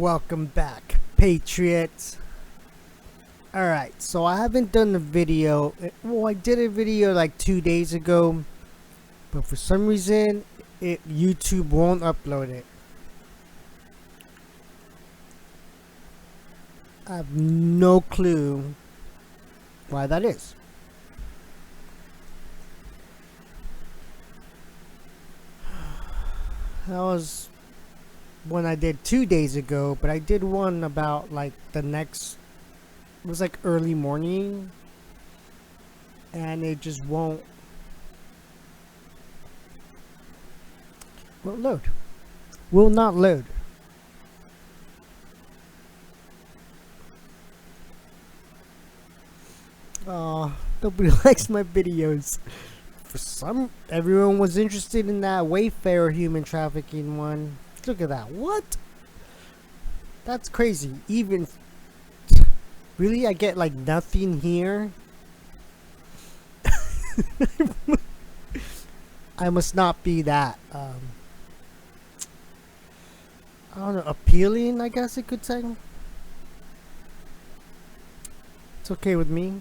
Welcome back, Patriots. Alright, so I haven't done a video. Well, I did a video like 2 days ago, but for some reason, YouTube won't upload it. I have no clue why that is. That was one I did 2 days ago, but I did one about like the next, it was like early morning, and it just won't load. Will not load. Nobody likes my videos. Everyone was interested in that Wayfarer human trafficking one. Look at that. What? That's crazy. Even really, I get like nothing here. I must not be that I don't know, appealing, I guess you could say. It's okay with me.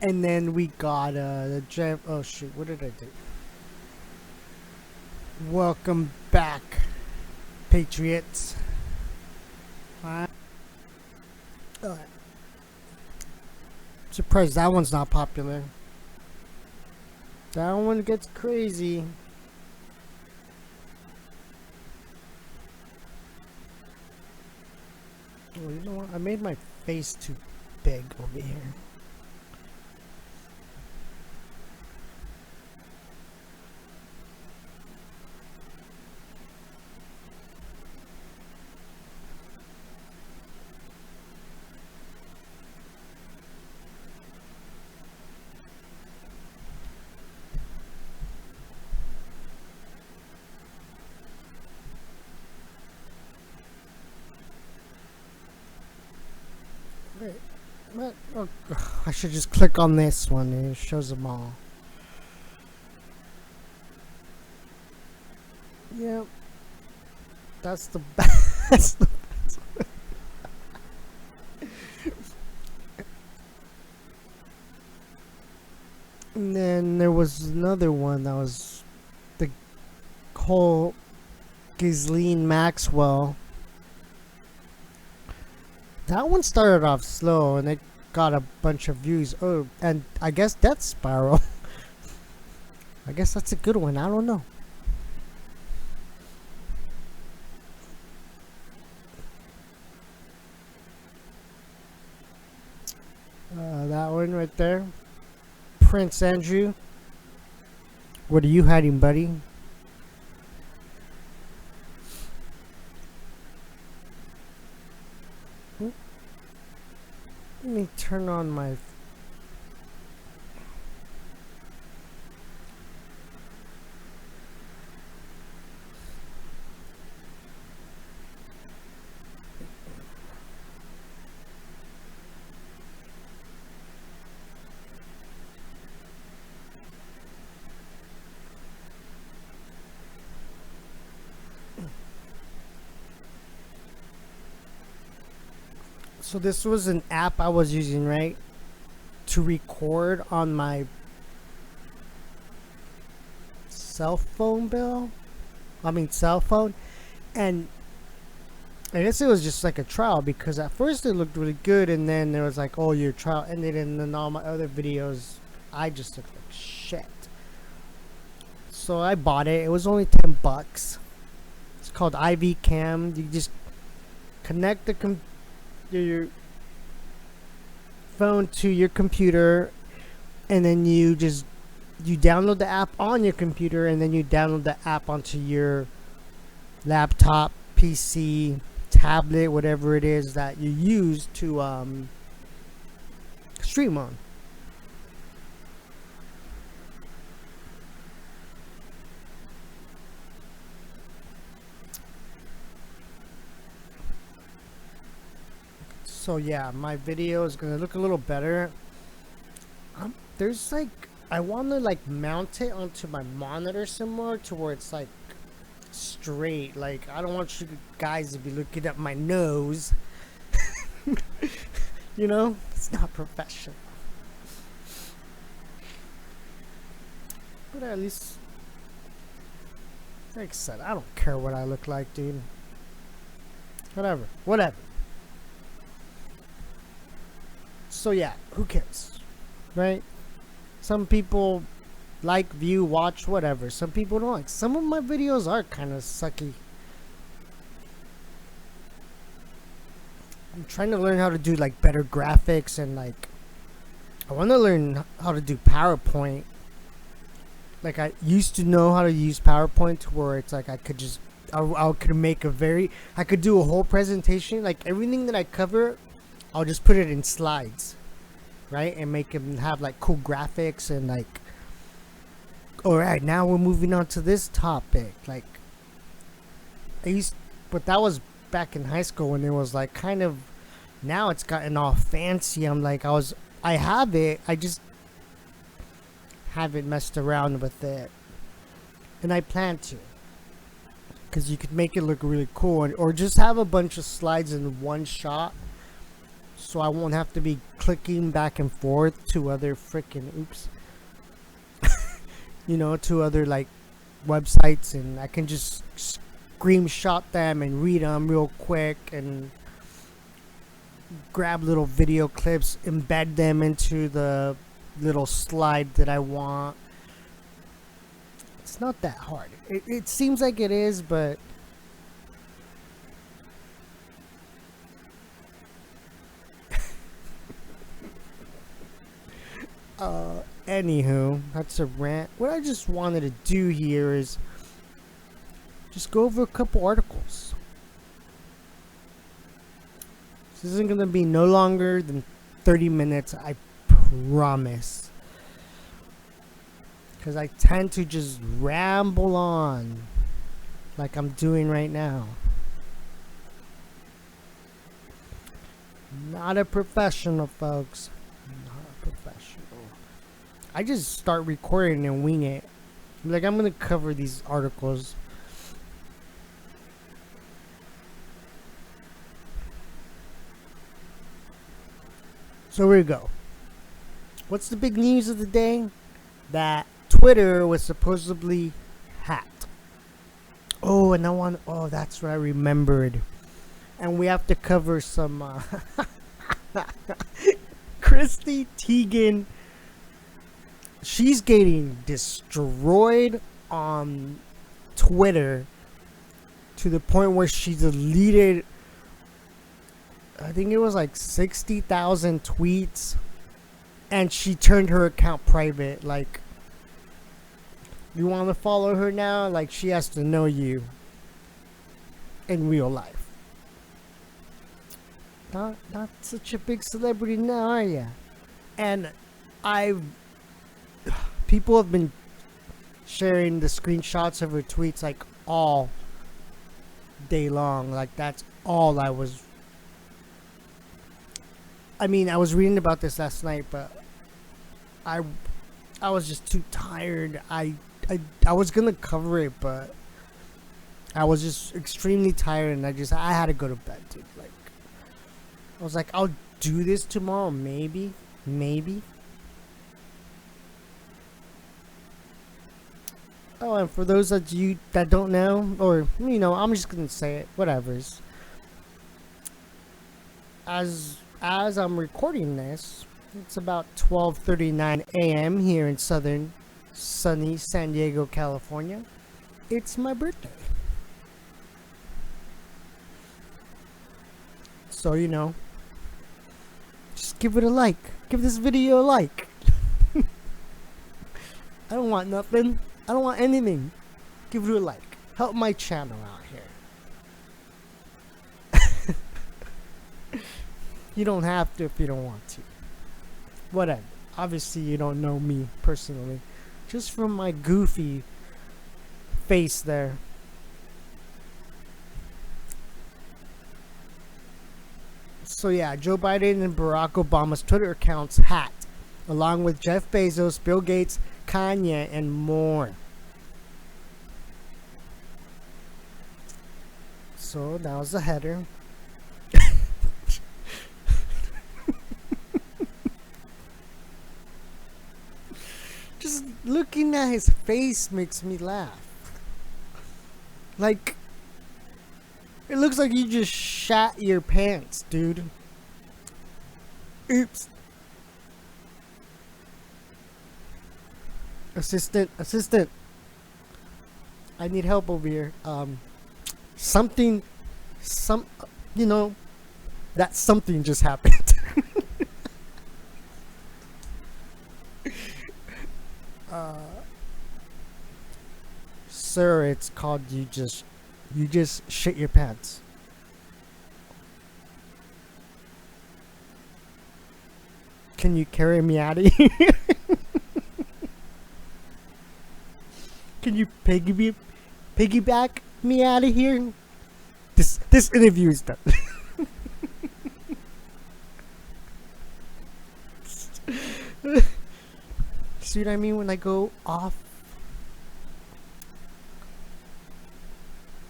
And then we got the gem. Oh shoot, what did I do? Welcome back, Patriots. Surprised that one's not popular. That one gets crazy. Oh, you know what? I made my face too big over here. Wait, what? Oh, I should just click on this one and it shows them all. Yep. That's the best. That's the best. And then there was another one that was the whole Ghislaine Maxwell. That one started off slow and it got a bunch of views. Oh, and I guess Death Spiral. I guess that's a good one. I don't know. That one right there. Prince Andrew. What are you hiding, buddy? Let me turn on my So this was an app I was using, right, to record on my cell phone, and I guess it was just like a trial because at first it looked really good, and then there was like, oh, your trial ended, and then all my other videos, I just looked like shit. So I bought it. It was only $10. It's called IV Cam. You just connect your phone to your computer, and then you download the app on your computer, and then you download the app onto your laptop, PC, tablet, whatever it is that you use to stream on. So yeah, my video is gonna look a little better. There's like, I want to like mount it onto my monitor similar to where it's like straight. Like, I don't want you guys to be looking at my nose. You know, it's not professional. But at least, like I said, I don't care what I look like, dude. Whatever. So yeah, who cares, right? Some people like, view, watch, whatever. Some people don't like. Some of my videos are kind of sucky. I'm trying to learn how to do like better graphics, and like I want to learn how to do PowerPoint. Like, I used to know how to use PowerPoint to where it's like I could just I could make I could do a whole presentation, like everything that I cover, I'll just put it in slides, right? And make them have like cool graphics and like, all right, now we're moving on to this topic. Like, but that was back in high school when it was like kind of, now it's gotten all fancy. I'm like, I have it, I just haven't messed around with it, and I plan to, because you could make it look really cool, or just have a bunch of slides in one shot, so I won't have to be clicking back and forth to other freaking to other like websites, and I can just screenshot them and read them real quick and grab little video clips, embed them into the little slide that I want. It's not that hard. It seems like it is, but anywho, that's a rant. What I just wanted to do here is just go over a couple articles. This isn't going to be no longer than 30 minutes, I promise. Because I tend to just ramble on like I'm doing right now. Not a professional, folks. Not a professional. I just start recording and wing it. Like, I'm going to cover these articles. So here we go. What's the big news of the day? That Twitter was supposedly hacked. Oh, and that's what I remembered. And we have to cover some Chrissy Teigen. She's getting destroyed on Twitter to the point where she deleted, I think it was like 60,000 tweets, and she turned her account private. Like, you want to follow her now? Like, she has to know you in real life. Not such a big celebrity now, are ya? And people have been sharing the screenshots of her tweets like all day long. Like, that's all I was reading about this last night, but I was just too tired. I was gonna cover it, but I was just extremely tired, and I had to go to bed, dude. Like, I was like, I'll do this tomorrow, maybe. Oh, and for those of you that don't know, or I'm just gonna say it, whatever's. As I'm recording this, it's about 12:39 a.m. here in sunny San Diego, California. It's my birthday. So, just give it a like. Give this video a like. I don't want nothing. I don't want anything. Give it a like. Help my channel out here. You don't have to if you don't want to. Whatever. Obviously, you don't know me personally. Just from my goofy face there. So yeah, Joe Biden and Barack Obama's Twitter accounts hacked, along with Jeff Bezos, Bill Gates, Kanye, and more. So that was the header. Just looking at his face makes me laugh. Like, it looks like you just shat your pants, dude. Oops. Assistant. I need help over here. Something, that something just happened. Sir, it's called you just shit your pants. Can you carry me out of here? Can you piggyback me out of here? This interview is done. See what I mean when I go off?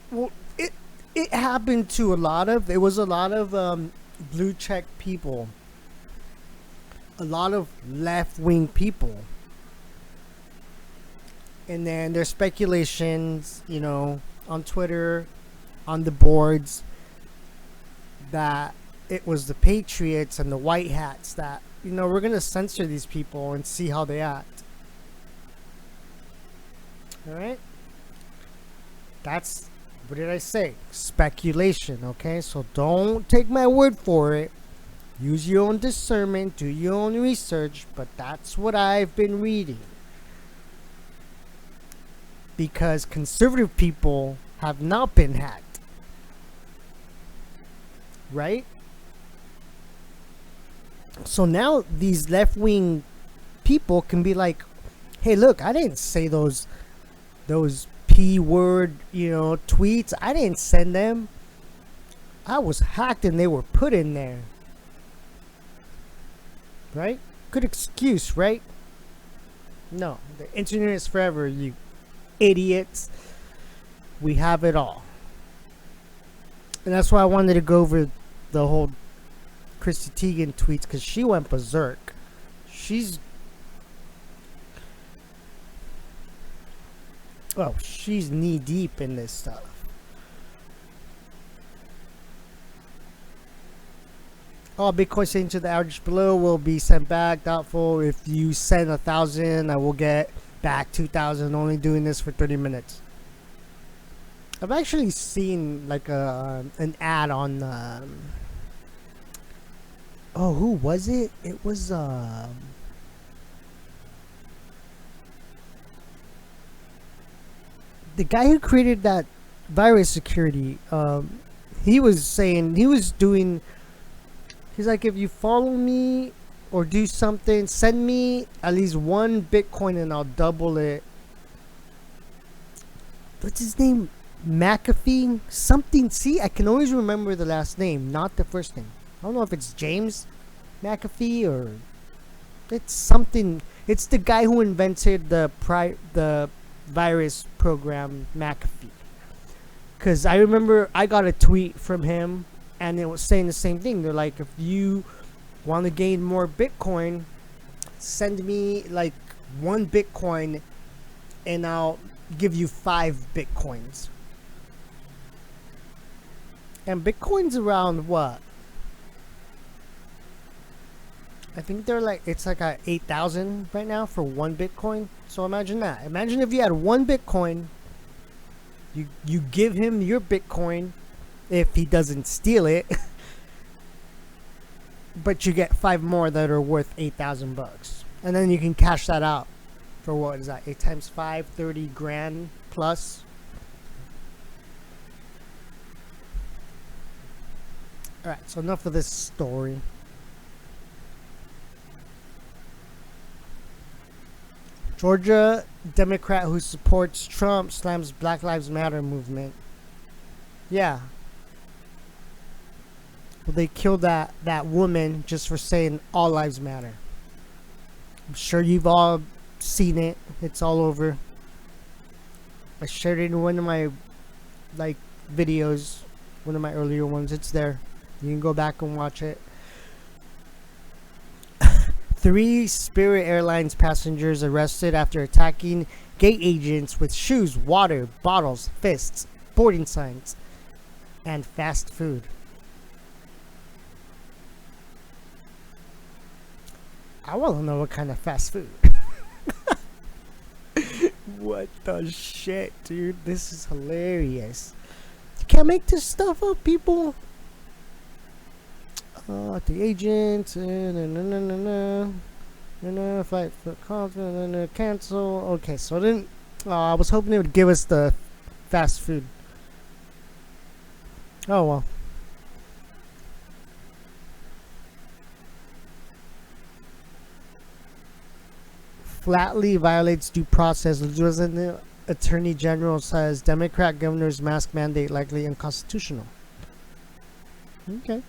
Well, it happened to a lot of blue check people, a lot of left wing people, and then there's speculations, on Twitter, on the boards, that it was the Patriots and the White Hats that, we're gonna censor these people and see how they act. All right, that's. What did I say? Speculation, okay? So don't take my word for it. Use your own discernment, do your own research, but that's what I've been reading. Because conservative people have not been hacked. Right? So now these left-wing people can be like, hey, look, I didn't say those P-word, tweets. I didn't send them. I was hacked and they were put in there. Right? Good excuse, right? No. The internet is forever, you idiots. We have it all. And that's why I wanted to go over the whole Chrissy Teigen tweets, because she went berserk. She's knee deep in this stuff. All Bitcoin sent to the average below will be sent back. Doubtful. If you send 1,000, I will get back 2,000. Only doing this for 30 minutes. I've actually seen like an ad on. Who was it? It was the guy who created that virus security. He was saying he's like, if you follow me or do something, send me at least 1 Bitcoin and I'll double it. What's his name? McAfee? Something. See, I can always remember the last name, not the first name. I don't know if it's James McAfee or it's something. It's the guy who invented the virus program, McAfee. Because I remember I got a tweet from him and it was saying the same thing. They're like, if you want to gain more Bitcoin, send me like 1 Bitcoin and I'll give you 5 Bitcoins. And Bitcoin's around what? I think they're like, it's like at 8,000 right now for 1 Bitcoin. So imagine that. Imagine if you had 1 Bitcoin, you give him your Bitcoin if he doesn't steal it, but you get 5 more that are worth 8,000 bucks. And then you can cash that out for what is that? 8 times 5, 30 grand plus. Alright, so enough of this story. Georgia Democrat who supports Trump slams Black Lives Matter movement. Yeah. Well, they killed that woman just for saying all lives matter. I'm sure you've all seen it. It's all over. I shared it in one of my videos one of my earlier ones. It's there. You can go back and watch it. 3 Spirit Airlines passengers arrested after attacking gate agents with shoes, water, bottles, fists, boarding signs, and fast food. I want to know what kind of fast food. What the shit, dude? This is hilarious. You can't make this stuff up, people. The agent, fight for confidence, cancel. Okay, so then I was hoping it would give us the fast food. Oh well. Flatly violates due process. The Attorney General says Democrat governor's mask mandate likely unconstitutional. Okay.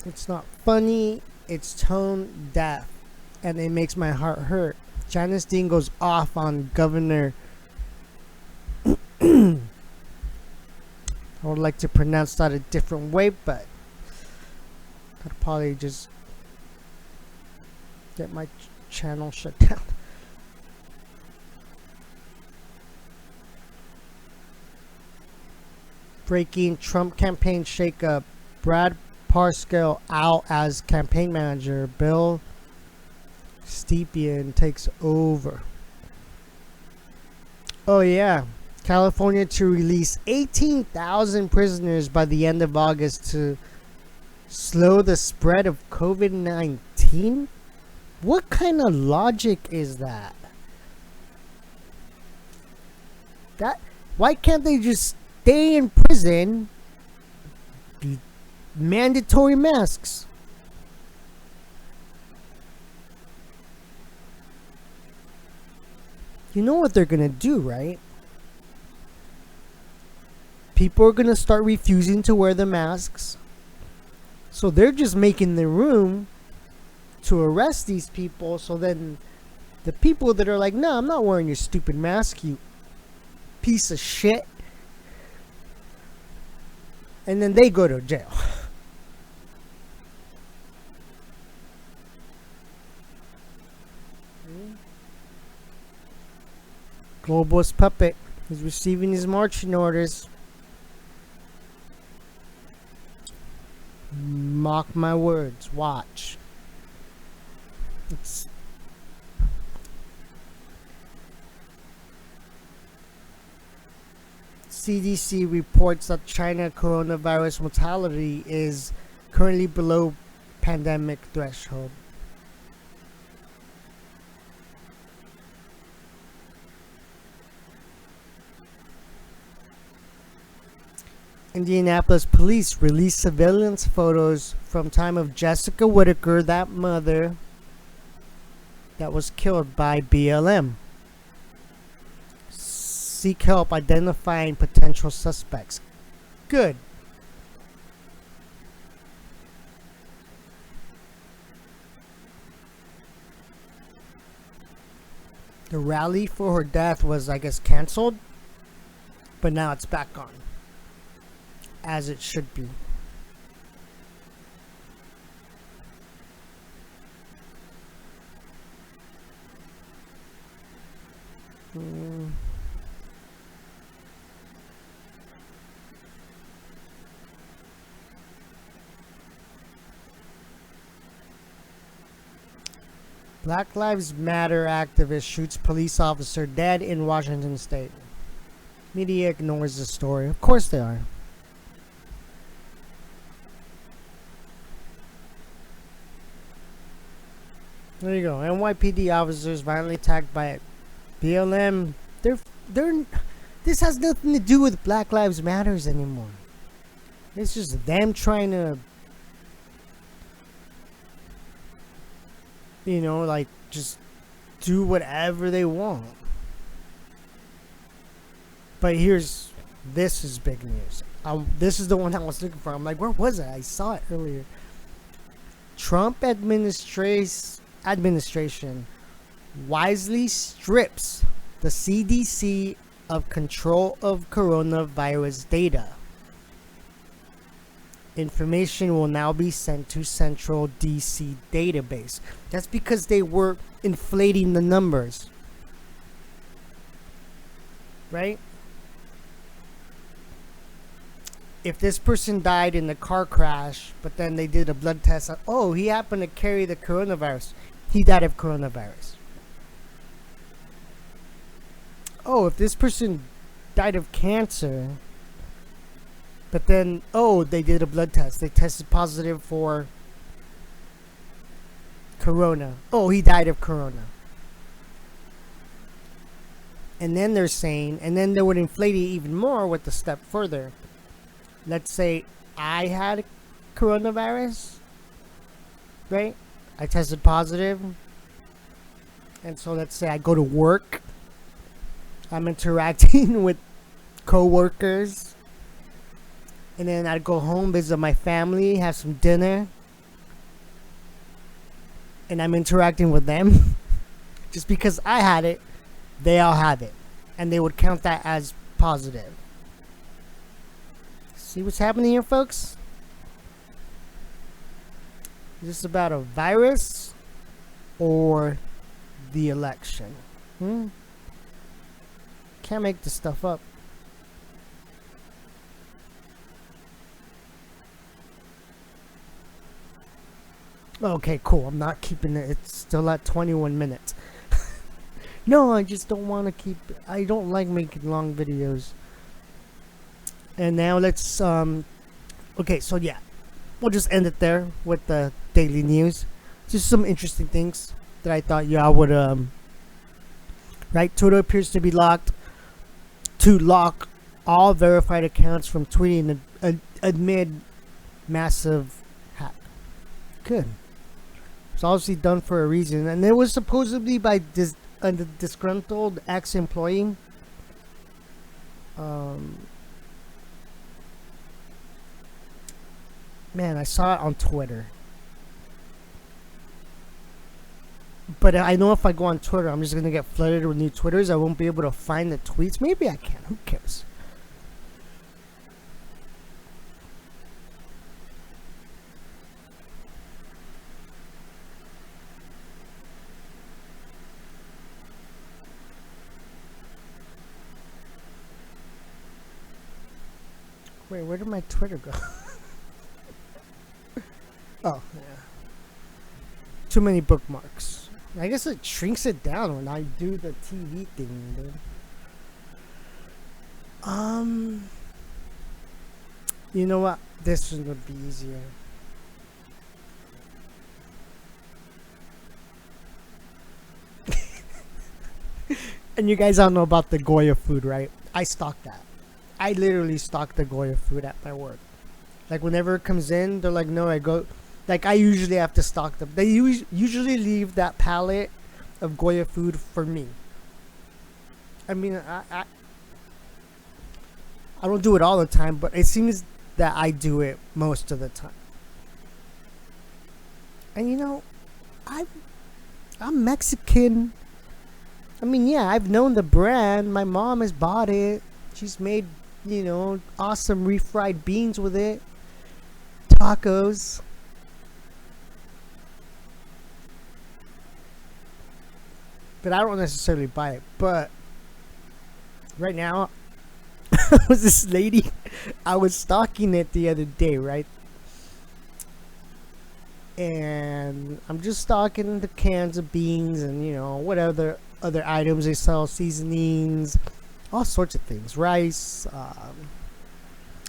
It's not funny, it's tone deaf, and it makes my heart hurt. Janice Dean goes off on Governor. I would like to pronounce that a different way, but I'd probably just get my channel shut down. Breaking Trump campaign shakeup. Brad Parscale out as campaign manager. Bill Stepien takes over. Oh yeah. California to release 18,000 prisoners by the end of August to slow the spread of COVID-19? What kind of logic is that? Why can't they just stay in prison? Mandatory masks. You know what they're gonna do, right? People are gonna start refusing to wear the masks. So they're just making the room to arrest these people. So then the people that are like, no, I'm not wearing your stupid mask, you piece of shit. And then they go to jail. Globalist puppet is receiving his marching orders. Mark my words. Watch. CDC reports that China coronavirus mortality is currently below pandemic threshold. Indianapolis police released surveillance photos from time of Jessica Whitaker, that mother that was killed by BLM. Seek help identifying potential suspects. Good. The rally for her death was, I guess, canceled, but now it's back on. As it should be. Black Lives Matter activist shoots police officer dead in Washington state. Media ignores the story. Of course they are. There you go. NYPD officers violently attacked by BLM. They're. This has nothing to do with Black Lives Matters anymore. It's just them trying to, like, just do whatever they want. But this is big news. This is the one I was looking for. I'm like, where was it? I saw it earlier. Trump administration wisely strips the CDC of control of coronavirus data. Information will now be sent to Central DC database. That's because they were inflating the numbers. Right? If this person died in a car crash, but then they did a blood test, oh, he happened to carry the coronavirus. He died of coronavirus. Oh, if this person died of cancer, but then, oh, they did a blood test. They tested positive for corona. Oh, he died of corona. And then they're saying, and then they would inflate it even more with the step further. Let's say I had coronavirus, right? I tested positive. And so let's say I go to work. I'm interacting with co-workers. And then I'd go home, visit my family, have some dinner. And I'm interacting with them. Just because I had it, they all have it. And they would count that as positive. See what's happening here, folks? Is this about a virus or the election? Can't make this stuff up. Okay, cool. I'm not keeping it. It's still at 21 minutes. No, I just don't want to keep... I don't like making long videos. And now let's... Okay, so yeah. We'll just end it there with the daily news. Just some interesting things that I thought y'all would... Right? Twitter appears to be locked to lock all verified accounts from tweeting amid massive hack. Good. It's obviously done for a reason, and it was supposedly by a disgruntled ex-employee. Man, I saw it on Twitter. But I know if I go on Twitter, I'm just gonna get flooded with new Twitters. I won't be able to find the tweets. Maybe I can. Who cares? Wait, where did my Twitter go? Oh, yeah. Too many bookmarks. I guess it shrinks it down when I do the TV thing, dude. You know what? This one would be easier. And you guys all know about the Goya food, right? I stock that. I literally stock the Goya food at my work. Like, whenever it comes in, they're like, no, I go... Like, I usually have to stock them. They usually leave that pallet of Goya food for me. I mean, I don't do it all the time, but it seems that I do it most of the time. And, you know, I'm Mexican. I mean, yeah, I've known the brand. My mom has bought it. She's made, you know, awesome refried beans with it. Tacos. But I don't necessarily buy it. But right now, was this lady, I was stalking it the other day, right? And I'm just stalking the cans of beans and, you know, what other items they sell, seasonings, all sorts of things, rice. I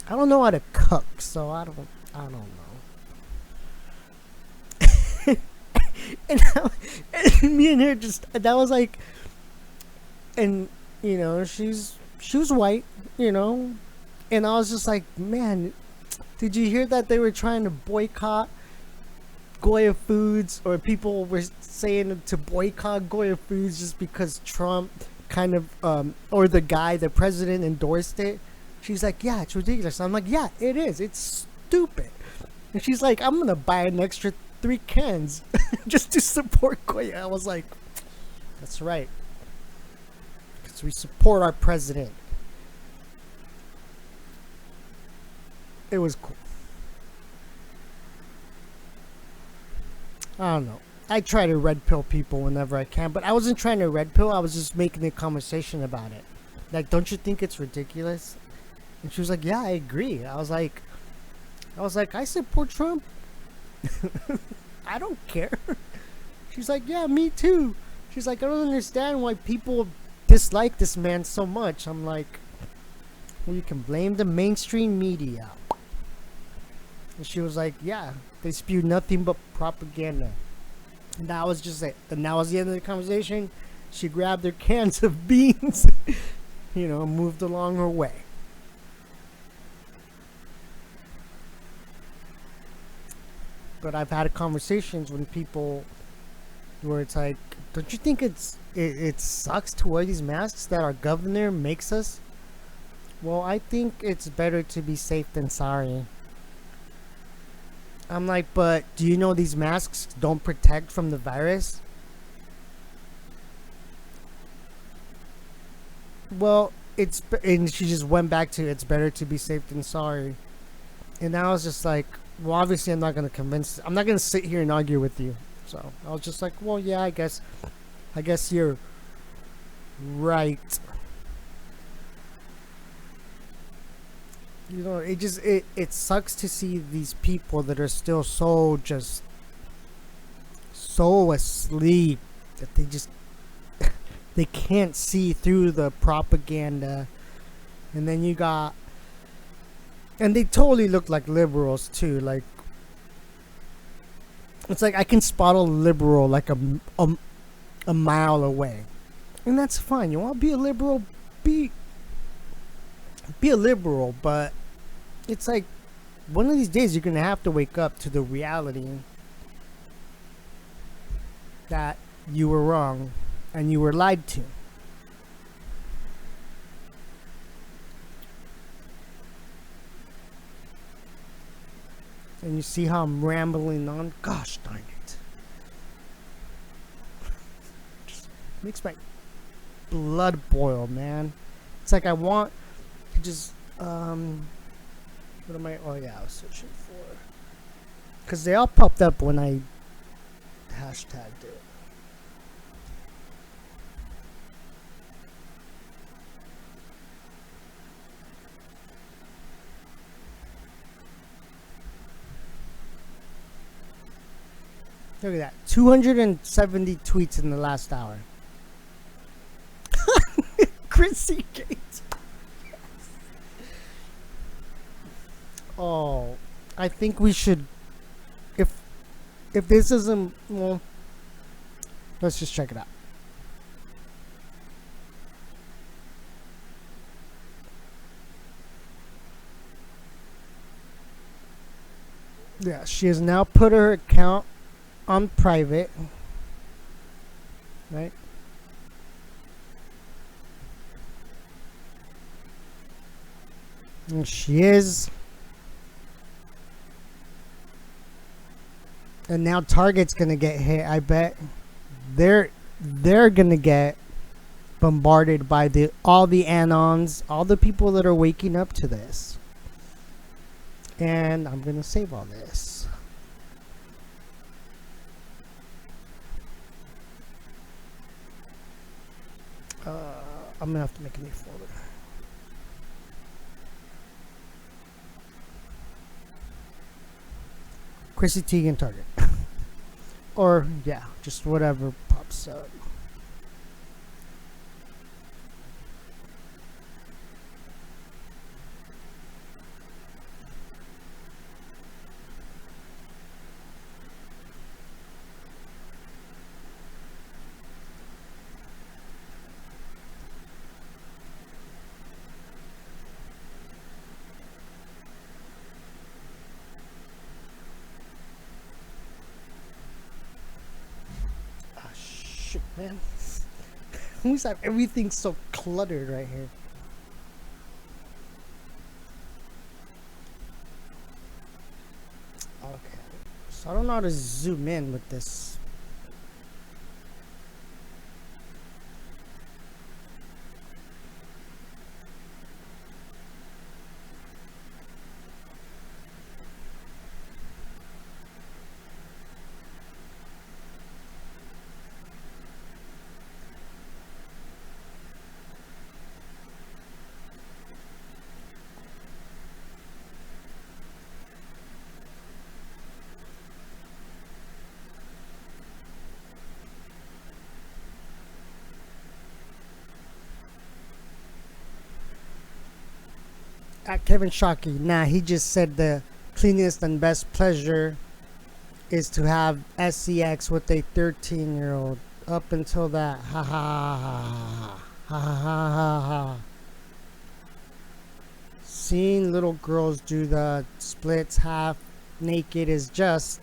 don't know how to cook, so I don't know. and me and her just, that was like, and you know, she was white, you know, and I was just like, man, did you hear that they were trying to boycott Goya Foods, or people were saying to boycott Goya Foods just because Trump kind of, or the president endorsed it? She's like, yeah, it's ridiculous. I'm like, yeah, it is. It's stupid. And she's like, I'm gonna buy an extra 3 cans just to support Goya. I was like, That's right. Because we support our president. It was cool. I don't know. I try to red pill people whenever I can, but I wasn't trying to red pill. I was just making a conversation about it. Like, don't you think it's ridiculous? And she was like, "Yeah, I agree." I was like, I support Trump. I don't care. She's like, "Yeah, me too." She's like, "I don't understand why people dislike this man so much." I'm like, "Well, you can blame the mainstream media." And she was like, "Yeah, they spew nothing but propaganda." And that was just it. And that was the end of the conversation. She grabbed her cans of beans, moved along her way. But I've had conversations when people, where it's like, don't you think it sucks to wear these masks that our governor makes us? Well, I think it's better to be safe than sorry. I'm like, but do you know these masks don't protect from the virus? Well, and she just went back to it's better to be safe than sorry. And I was just like, well, obviously I'm not going to sit here and argue with you. So I was just like, well, yeah, I guess you're right. It sucks to see these people that are still so asleep that they can't see through the propaganda. And then and they totally look like liberals too. Like, it's like I can spot a liberal like a mile away, and that's fine. You want to be a liberal, be a liberal, but it's like one of these days you're gonna have to wake up to the reality that you were wrong and you were lied to. And you see how I'm rambling on? Gosh darn it. Just makes my blood boil, man. It's like I want to just, what am I, oh yeah, I was searching for. Because they all popped up when I hashtagged it. Look at that. 270 tweets in the last hour. Chrissy Gates. Oh, I think we should. If this isn't, well, let's just check it out. Yeah, she has now put her account on private, right? And she is. And now Target's gonna get hit. I bet they're gonna get bombarded by all the anons, all the people that are waking up to this. And I'm gonna save all this. I'm gonna have to make a new folder. Chrissy Teigen Target. Or, yeah, just whatever pops up. Ah, shit, man. Who's that? Everything's so cluttered right here. Okay. So I don't know how to zoom in with this. Kevin Shockey. Nah, he just said the cleanest and best pleasure is to have SCX with a 13-year-old. Up until that, ha ha ha ha ha ha ha ha. Seeing little girls do the splits half naked is just.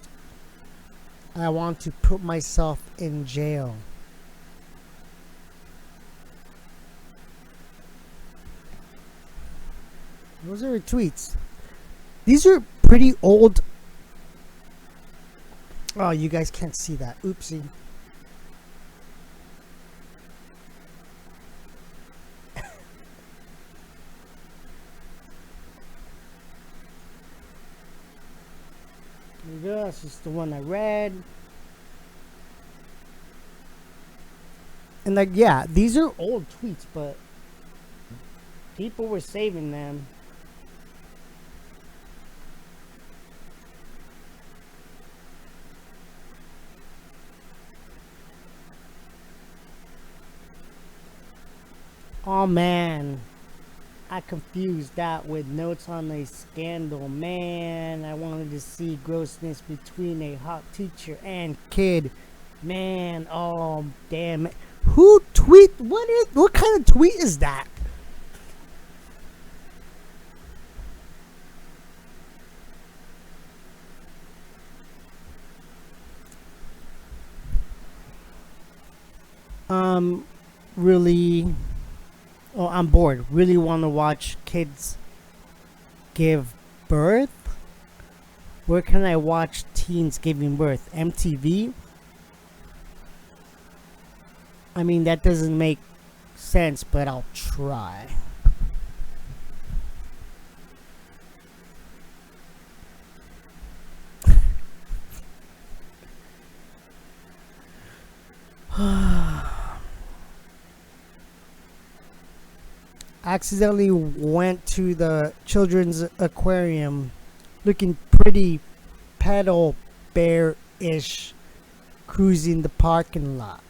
I want to put myself in jail. Those are tweets. These are pretty old. Oh, you guys can't see that. Oopsie. There you go. This is the one I read. And like, yeah, these are old tweets, but people were saving them. Oh man, I confused that with notes on a scandal. Man, I wanted to see grossness between a hot teacher and kid. Man, oh damn it. Who tweet? What kind of tweet is that? Really. Oh, I'm bored. Really want to watch kids give birth? Where can I watch teens giving birth? MTV? I mean, that doesn't make sense, but I'll try. Accidentally went to the children's aquarium looking pretty pedal bear-ish, cruising the parking lot.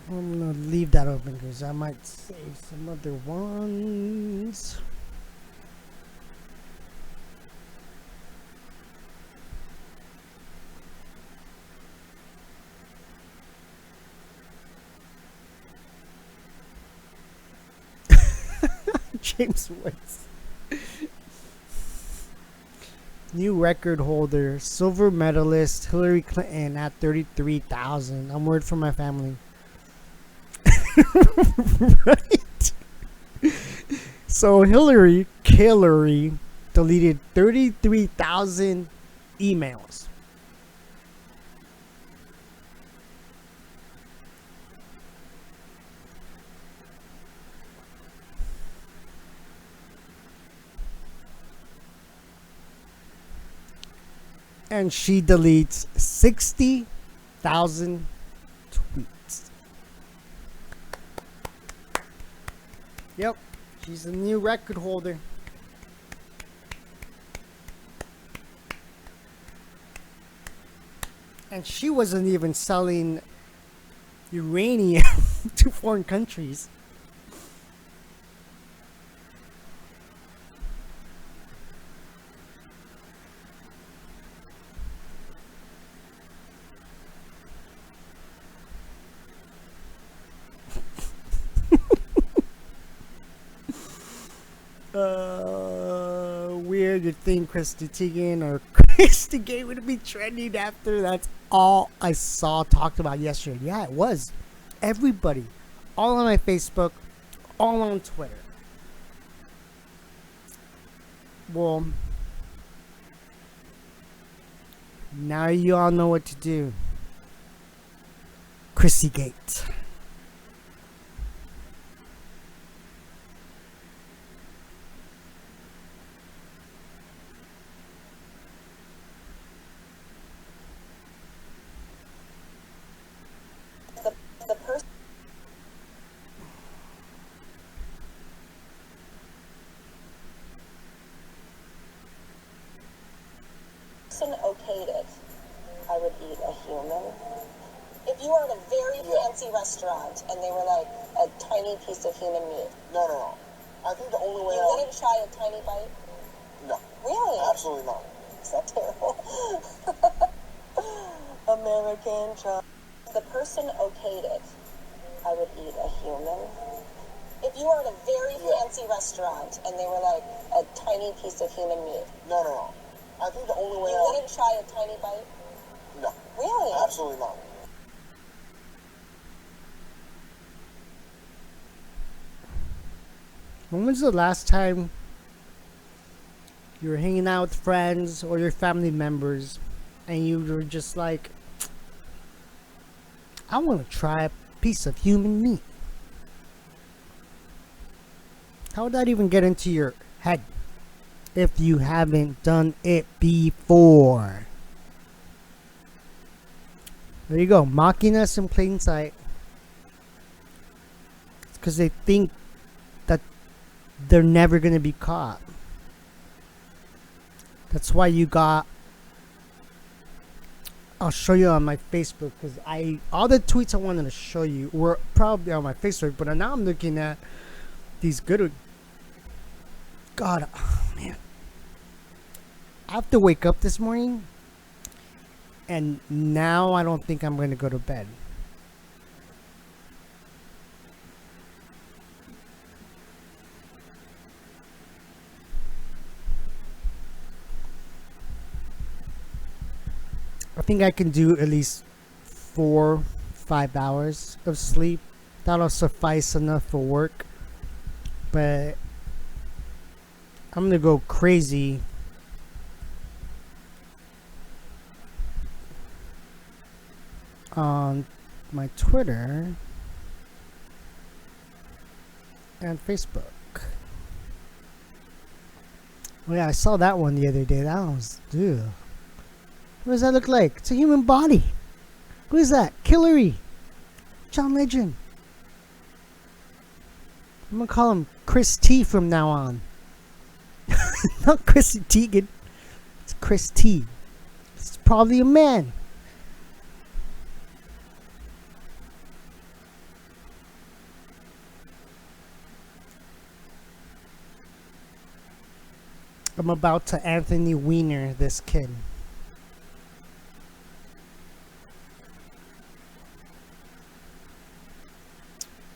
I'm gonna leave that open because I might save some other ones. James Woods. New record holder, silver medalist Hillary Clinton at 33,000. I'm worried for my family. Right? So Hillary deleted 33,000 emails. And she deletes 60,000 tweets. Yep, she's a new record holder. And she wasn't even selling uranium to foreign countries. Weird. You'd think Christy Teigen or Christy Gay would be trending after. That's all I saw talked about yesterday. Yeah, it was. Everybody. All on my Facebook. All on Twitter. Well, now you all know what to do. Chrissy Gate. The person person okayed it, I would eat a human. If you were at a very fancy restaurant and they were like a tiny piece of human meat. No. I think the only way You wouldn't try a tiny bite? No. Really? Absolutely not. Is that terrible? American child. If the person okayed it, I would eat a human. If you were at a very fancy restaurant and they were like a tiny piece of human meat. No. I think the only way You wouldn't try a tiny bite? No. Really? Absolutely not. When was the last time you were hanging out with friends or your family members and you were just like, I want to try a piece of human meat? How would that even get into your head if you haven't done it before? There you go, mocking us in plain sight. It's because they think that they're never going to be caught. That's why you got, I'll show you on my Facebook, because all the tweets I wanted to show you were probably on my Facebook, but now I'm looking at these good, God, oh man, I have to wake up this morning, and now I don't think I'm going to go to bed. I think I can do at least 4-5 hours of sleep. That'll suffice enough for work. But I'm gonna go crazy on my Twitter and Facebook. Oh yeah, I saw that one the other day. That was, dude. What does that look like? It's a human body. Who is that? Killary. John Legend. I'm gonna call him Chris T from now on. Not Chrissy Teigen. It's Chris T. It's probably a man. I'm about to Anthony Weiner this kid.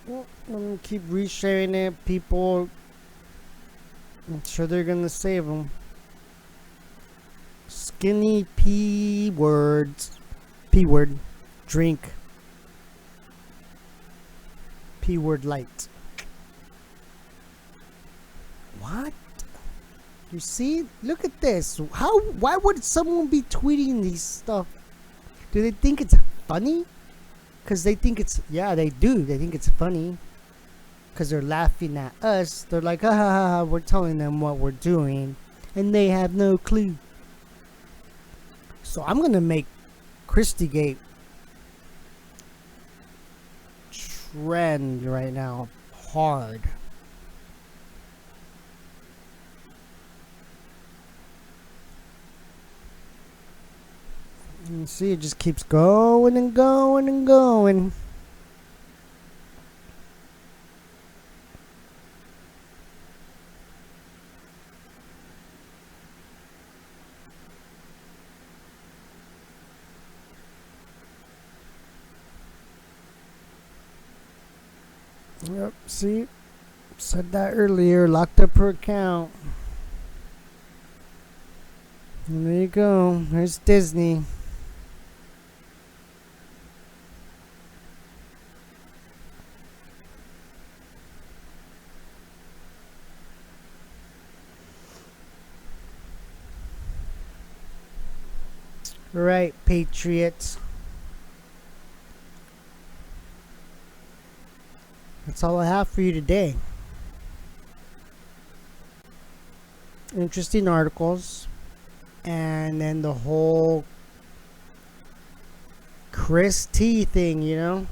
Well, I'm gonna keep resharing it. People, I'm sure they're gonna save them. Skinny P words. P word. Drink. P word light. What? You see? Look at this. Why would someone be tweeting these stuff? Do they think it's funny? Because they think it's, yeah, they do. They think it's funny. Because they're laughing at us. They're like, ha ha ha, we're telling them what we're doing. And they have no clue. So I'm going to make Christygate trend right now. Hard. You see, it just keeps going and going and going. Yep, see? Said that earlier. Locked up her account. And there you go. There's Disney. Right, Patriots. That's all I have for you today. Interesting articles. And then the whole Chris T thing, you know?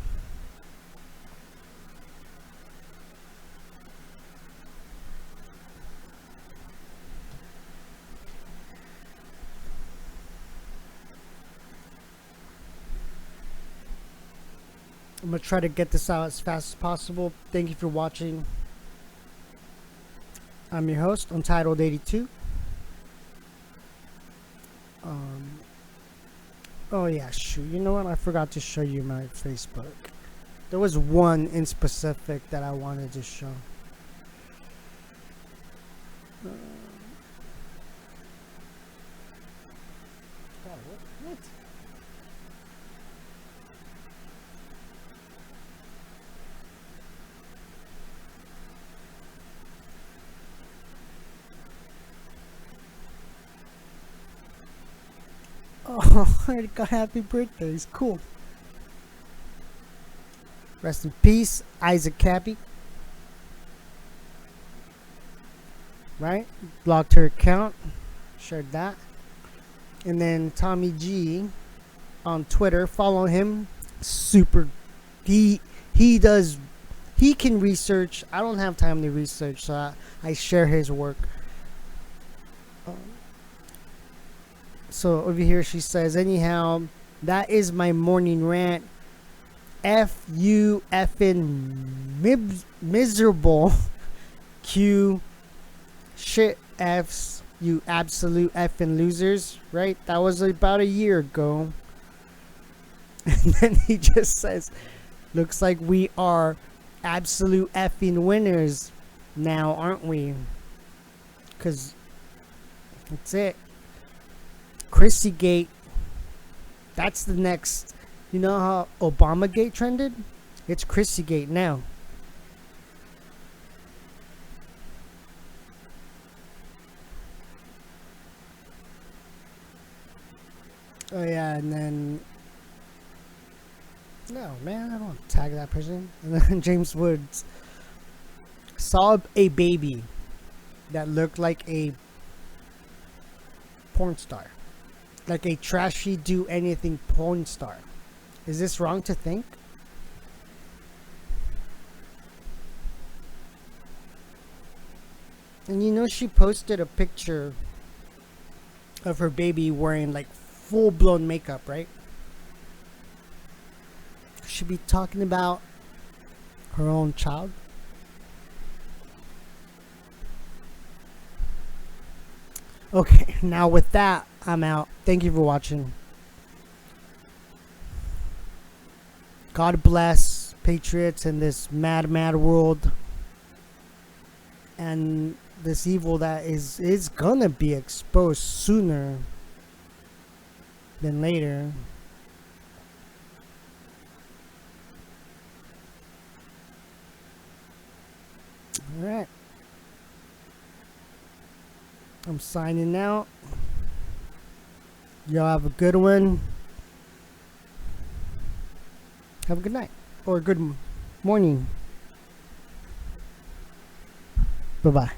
I'm gonna try to get this out as fast as possible. Thank you for watching. I'm your host, Untitled 82. Oh yeah, shoot. You know what? I forgot to show you my Facebook. There was one in specific that I wanted to show. God, what? Oh, I got happy birthdays. Cool. Rest in peace, Isaac Cappy. Right? Blocked her account. Shared that. And then Tommy G on Twitter. Follow him. Super. He can research. I don't have time to research, so I share his work. So over here she says, anyhow, that is my morning rant. F you effing miserable Q shit F's, you absolute effing losers. Right? That was about a year ago. And then he just says, looks like we are absolute effing winners now, aren't we? Because that's it. Chrissy Gate. That's the next. You know how Obamagate trended? It's Chrissy Gate now. Oh yeah, and then no man, I don't tag that person. And then James Woods saw a baby that looked like a porn star. Like a trashy do anything porn star. Is this wrong to think? And you know, she posted a picture of her baby wearing like full-blown makeup, right? Should be talking about her own child. Okay, now with that, I'm out. Thank you for watching. God bless patriots in this mad, mad world. And this evil that is gonna be exposed sooner than later. Alright. I'm signing out. Y'all have a good one. Have a good night. Or good morning. Bye-bye.